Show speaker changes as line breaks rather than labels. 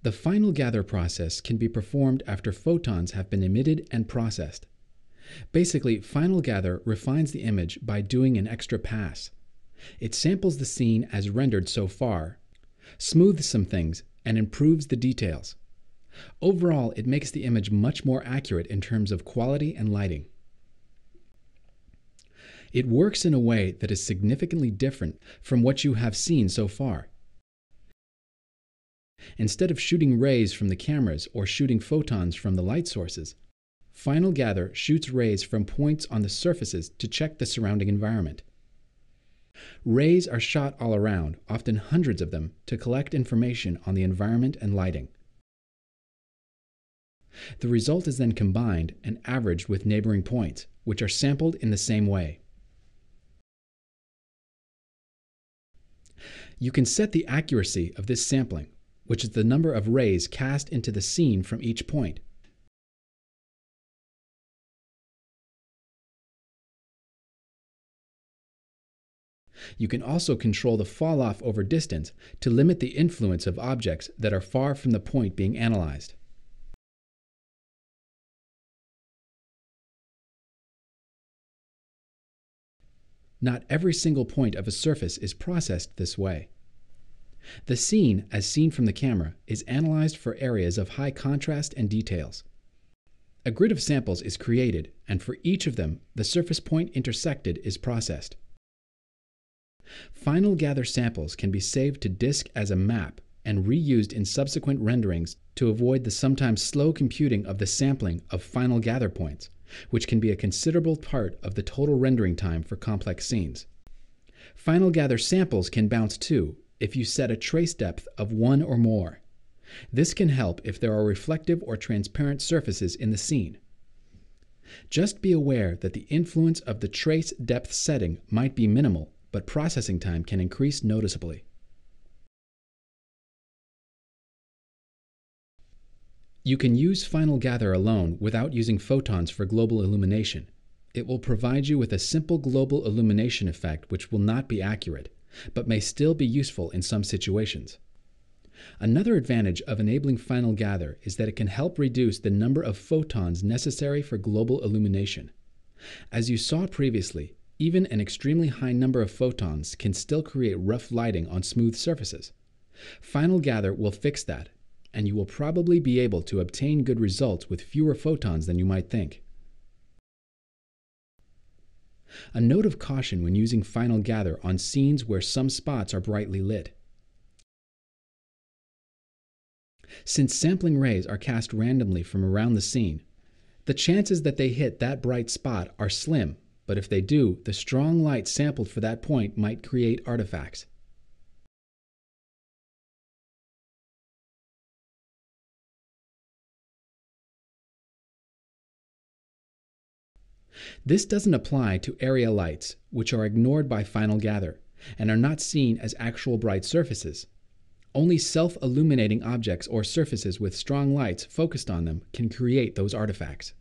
The final gather process can be performed after photons have been emitted and processed. Basically, final gather refines the image by doing an extra pass. It samples the scene as rendered so far, smooths some things, and improves the details. Overall, it makes the image much more accurate in terms of quality and lighting. It works in a way that is significantly different from what you have seen so far. Instead of shooting rays from the cameras or shooting photons from the light sources, Final Gather shoots rays from points on the surfaces to check the surrounding environment. Rays are shot all around, often hundreds of them, to collect information on the environment and lighting. The result is then combined and averaged with neighboring points, which are sampled in the same way. You can set the accuracy of this sampling, which is the number of rays cast into the scene from each point. You can also control the falloff over distance to limit the influence of objects that are far from the point being analyzed. Not every single point of a surface is processed this way. The scene, as seen from the camera, is analyzed for areas of high contrast and details. A grid of samples is created, and for each of them, the surface point intersected is processed. Final Gather samples can be saved to disk as a map and reused in subsequent renderings to avoid the sometimes slow computing of the sampling of Final Gather points, which can be a considerable part of the total rendering time for complex scenes. Final Gather samples can bounce too if you set a trace depth of 1 or more. This can help if there are reflective or transparent surfaces in the scene. Just be aware that the influence of the trace depth setting might be minimal, but processing time can increase noticeably. You can use Final Gather alone without using photons for global illumination. It will provide you with a simple global illumination effect which will not be accurate, but may still be useful in some situations. Another advantage of enabling Final Gather is that it can help reduce the number of photons necessary for global illumination. As you saw previously, even an extremely high number of photons can still create rough lighting on smooth surfaces. Final Gather will fix that, and you will probably be able to obtain good results with fewer photons than you might think. A note of caution when using Final Gather on scenes where some spots are brightly lit. Since sampling rays are cast randomly from around the scene, the chances that they hit that bright spot are slim, but if they do, the strong light sampled for that point might create artifacts. This doesn't apply to area lights, which are ignored by Final Gather and are not seen as actual bright surfaces. Only self-illuminating objects or surfaces with strong lights focused on them can create those artifacts.